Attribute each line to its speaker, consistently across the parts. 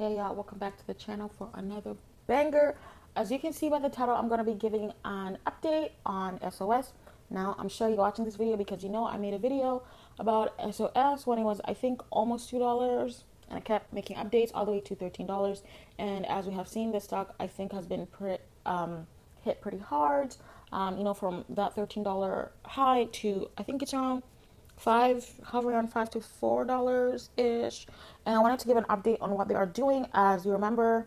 Speaker 1: Hey y'all, welcome back to the channel for another banger. As you can see by the title, I'm going to be giving an update on SOS. Now, I'm sure you're watching this video because you know I made a video about SOS when it was, I think, almost $2. And I kept making updates all the way to $13. And as we have seen, this stock, I think, has been hit pretty hard. From that $13 high to, I think it's around hovering on $5 to $4 ish. And I wanted to give an update on what they are doing. As you remember,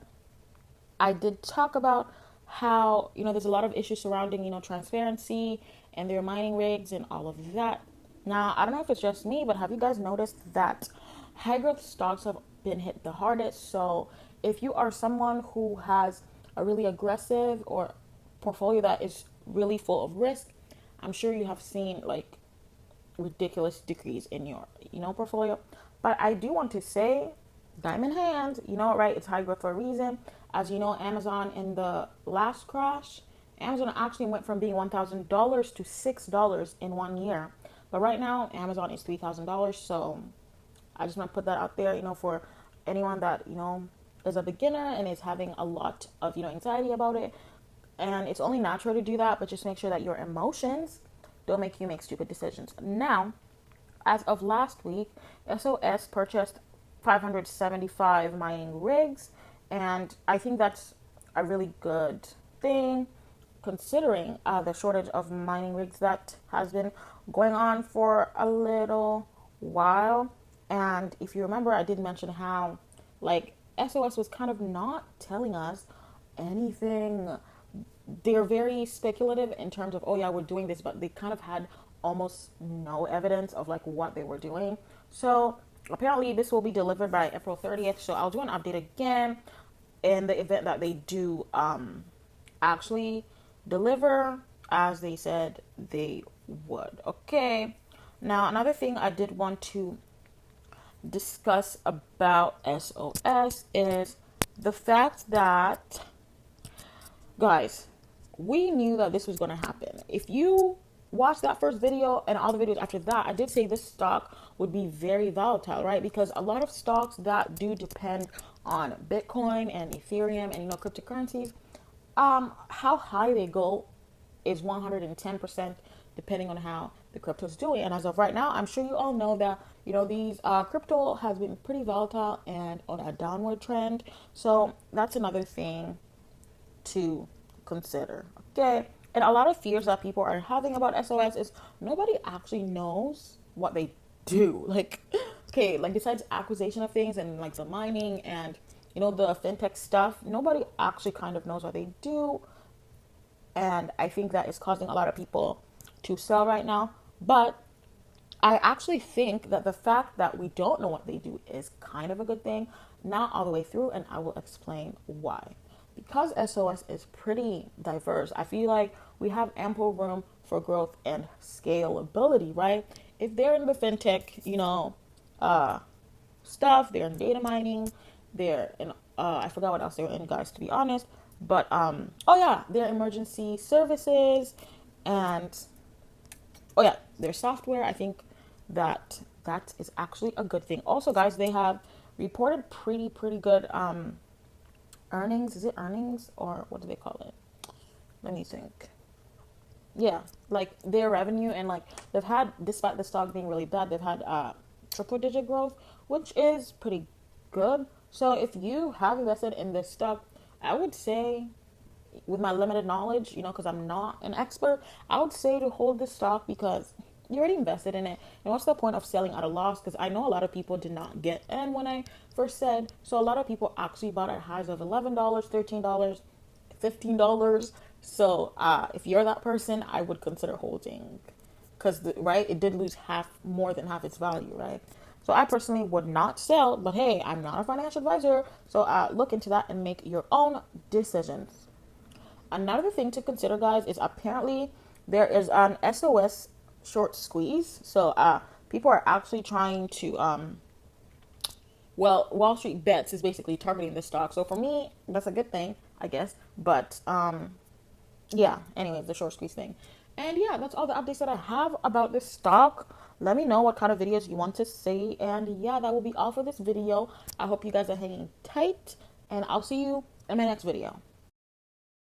Speaker 1: I did talk about how there's a lot of issues surrounding transparency and their mining rigs and all of that. Now, I don't know if it's just me, but have you guys noticed that high growth stocks have been hit the hardest? So if you are someone who has a really aggressive or portfolio that is really full of risk, I'm sure you have seen like ridiculous decrease in your portfolio. But I do want to say, diamond hands, right, it's high growth for a reason. As you know, Amazon in the last crash, Amazon actually went from being $1,000 to $6 in 1 year. But right now Amazon is $3,000. So I just want to put that out there, for anyone that is a beginner and is having a lot of anxiety about it. And it's only natural to do that, but just make sure that your emotions don't make you make stupid decisions. Now, as of last week, SOS purchased 575 mining rigs, and I think that's a really good thing considering the shortage of mining rigs that has been going on for a little while. And if you remember, I did mention how like SOS was kind of not telling us anything. They're very speculative in terms of, oh yeah, we're doing this, but they kind of had almost no evidence of like what they were doing. So apparently this will be delivered by April 30th. So I'll do an update again in the event that they do actually deliver as they said they would. Okay. Now, another thing I did want to discuss about SOS is the fact that, guys, we knew that this was going to happen. If you watch that first video and all the videos after that, I did say this stock would be very volatile, right? Because a lot of stocks that do depend on Bitcoin and Ethereum and cryptocurrencies, how high they go is 110% depending on how the crypto is doing. And as of right now, I'm sure you all know that these crypto has been pretty volatile and on a downward trend. So that's another thing to consider. Okay. And a lot of fears that people are having about SOS is nobody actually knows what they do. Like, okay, like besides acquisition of things and like the mining and the fintech stuff, nobody actually kind of knows what they do. And I think that is causing a lot of people to sell right now. But I actually think that the fact that we don't know what they do is kind of a good thing, not all the way through, and I will explain why. Because SOS is pretty diverse, I feel like we have ample room for growth and scalability, right? If they're in the fintech, stuff, they're in data mining, they're in, I forgot what else they were in, guys, to be honest. But, oh yeah, they're emergency services and, oh yeah, their software. I think that is actually a good thing. Also, guys, they have reported pretty good earnings. Is it earnings or what do they call it? Let me think. Yeah, like their revenue and like they've had, despite the stock being really bad, they've had triple digit growth, which is pretty good. So if you have invested in this stock, I would say, with my limited knowledge, because I'm not an expert, I would say to hold this stock because you already invested in it. And what's the point of selling at a loss? Because I know a lot of people did not get in when I first said. So a lot of people actually bought at highs of $11, $13, $15. So if you're that person, I would consider holding because right, it did lose more than half its value, right? So I personally would not sell, but hey, I'm not a financial advisor, so look into that and make your own decisions. Another thing to consider, guys, is apparently there is an SOS short squeeze. So people are actually trying to well, Wall Street Bets is basically targeting this stock. So for me, that's a good thing, I guess. But yeah, anyways, the short squeeze thing. And yeah, that's all the updates that I have about this stock. Let me know what kind of videos you want to see. And yeah, that will be all for this video. I hope you guys are hanging tight. And I'll see you in my next video.